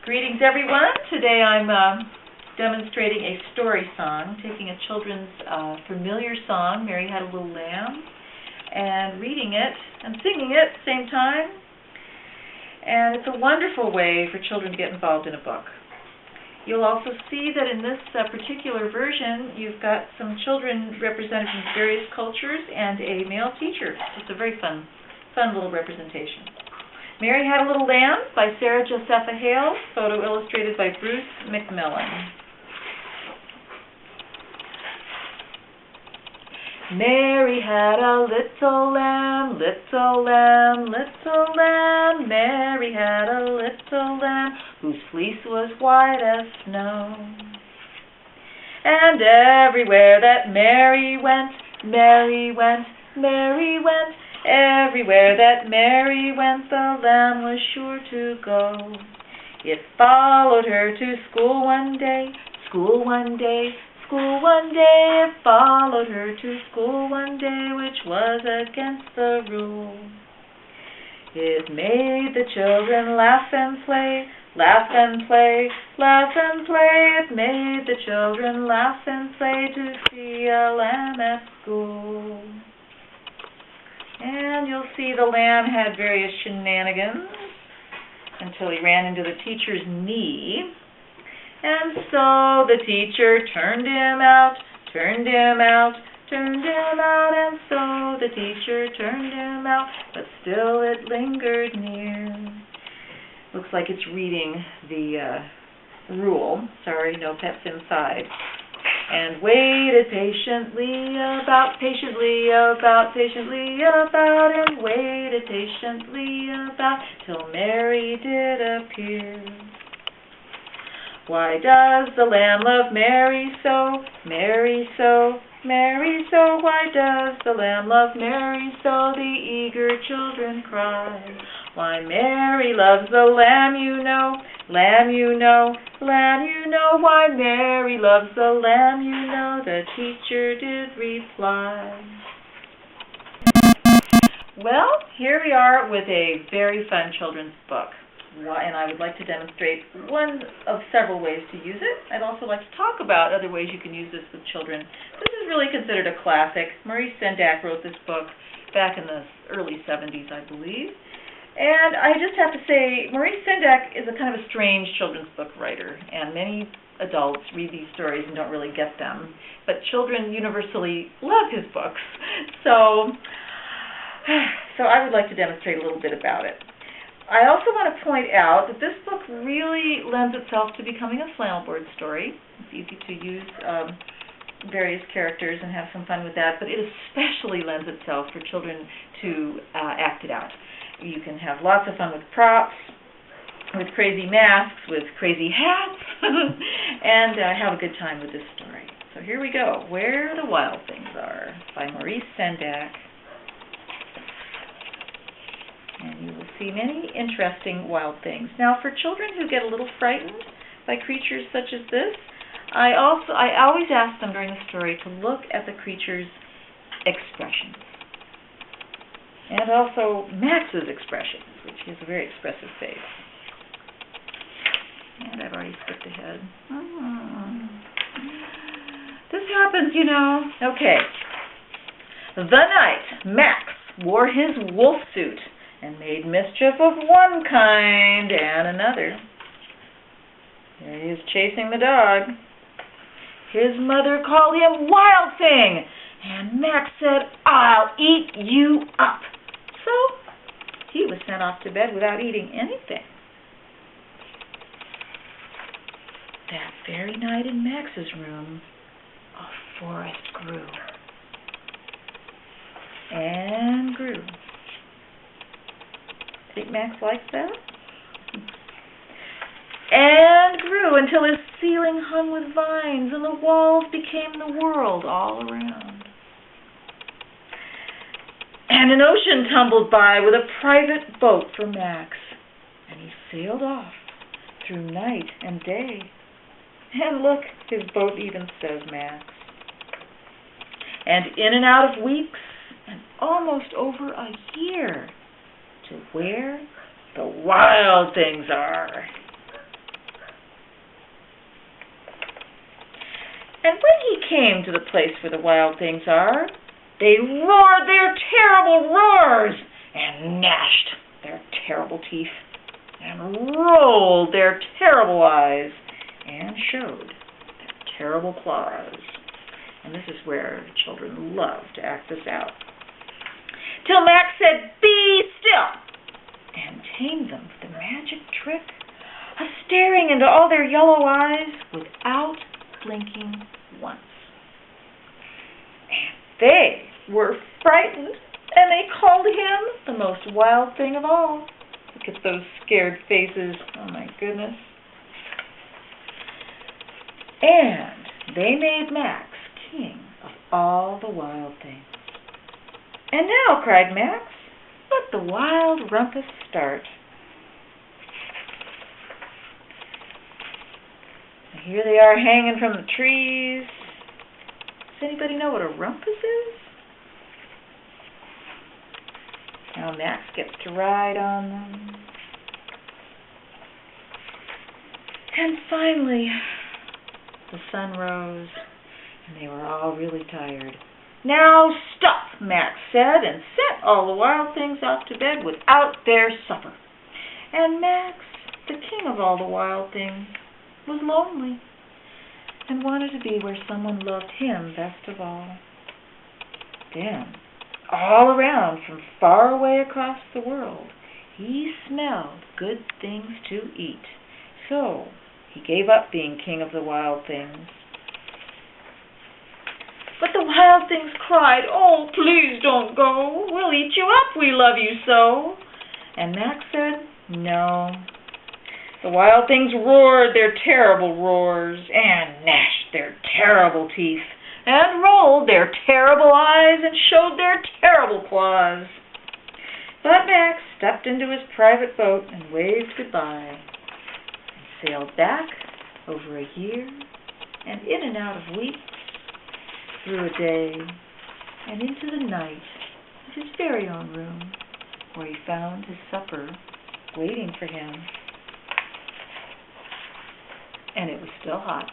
Greetings, everyone. Today I'm demonstrating a story song, taking a children's familiar song, Mary Had a Little Lamb, and reading it and singing it at the same time. And it's a wonderful way for children to get involved in a book. You'll also see that in this particular version, you've got some children represented from various cultures and a male teacher. It's a very fun little representation. Mary Had a Little Lamb by Sarah Josepha Hale, photo illustrated by Bruce McMillan. Mary had a little lamb, little lamb, little lamb. Mary had a little lamb whose fleece was white as snow. And everywhere that Mary went, Mary went, Mary went. Everywhere that Mary went, the lamb was sure to go. It followed her to school one day, school one day, school one day. It followed her to school one day, which was against the rule. It made the children laugh and play, laugh and play, laugh and play. It made the children laugh and play to see a lamb at school. And you'll see the lamb had various shenanigans until he ran into the teacher's knee. And so the teacher turned him out, turned him out, turned him out. And so the teacher turned him out, but still it lingered near. Looks like it's reading the rule. Sorry, no pets inside. And waited patiently about, patiently about, patiently about, and waited patiently about, till Mary did appear. Why does the lamb love Mary so, Mary so, Mary so? Why does the lamb love Mary so? The eager children cry. Why Mary loves the lamb, you know, lamb, you know, lamb, you know. Why Mary loves the lamb, you know, the teacher did reply. Well, here we are with a very fun children's book. And I would like to demonstrate one of several ways to use it. I'd also like to talk about other ways you can use this with children. This is really considered a classic. Maurice Sendak wrote this book back in the early 70s, I believe. And I just have to say, Maurice Sendak is a kind of a strange children's book writer, and many adults read these stories and don't really get them. But children universally love his books. So I would like to demonstrate a little bit about it. I also want to point out that this book really lends itself to becoming a flannel board story. It's easy to use various characters and have some fun with that, but it especially lends itself for children to act it out. You can have lots of fun with props, with crazy masks, with crazy hats, and have a good time with this story. So here we go, Where the Wild Things Are by Maurice Sendak. And you will see many interesting wild things. Now, for children who get a little frightened by creatures such as this, I always ask them during the story to look at the creature's expressions. And also Max's expressions, which is a very expressive face. And I've already skipped ahead. This happens, you know. Okay. The night Max wore his wolf suit and made mischief of one kind and another. There he is chasing the dog. His mother called him Wild Thing, and Max said, "I'll eat you up." So he was sent off to bed without eating anything. That very night in Max's room, a forest grew and grew. Think Max likes that? And grew until his ceiling hung with vines and the walls became the world all around. And an ocean tumbled by with a private boat for Max, and he sailed off through night and day. And look, his boat even says Max. And in and out of weeks, and almost over a year, to where the wild things are. And when he came to the place where the wild things are, they roared their terrible roars and gnashed their terrible teeth and rolled their terrible eyes and showed their terrible claws. And this is where children love to act this out. Till Max said, "Be still," and tamed them with the magic trick of staring into all their yellow eyes without blinking once. And they were frightened, and they called him the most wild thing of all. Look at those scared faces. Oh, my goodness. And they made Max king of all the wild things. "And now," cried Max, "let the wild rumpus start." And here they are hanging from the trees. Does anybody know what a rumpus is? Now Max gets to ride on them. And finally, the sun rose, and they were all really tired. "Now stop," Max said, and sent all the wild things off to bed without their supper. And Max, the king of all the wild things, was lonely and wanted to be where someone loved him best of all. Then, all around from far away across the world, he smelled good things to eat. So he gave up being king of the wild things. But the wild things cried, "Oh, please don't go. We'll eat you up. We love you so." And Max said, "No." The wild things roared their terrible roars and gnashed their terrible teeth and rolled their terrible eyes and showed their terrible claws. But Max stepped into his private boat and waved goodbye and sailed back over a year and in and out of weeks, through a day, and into the night of his very own room, where he found his supper waiting for him. And it was still hot.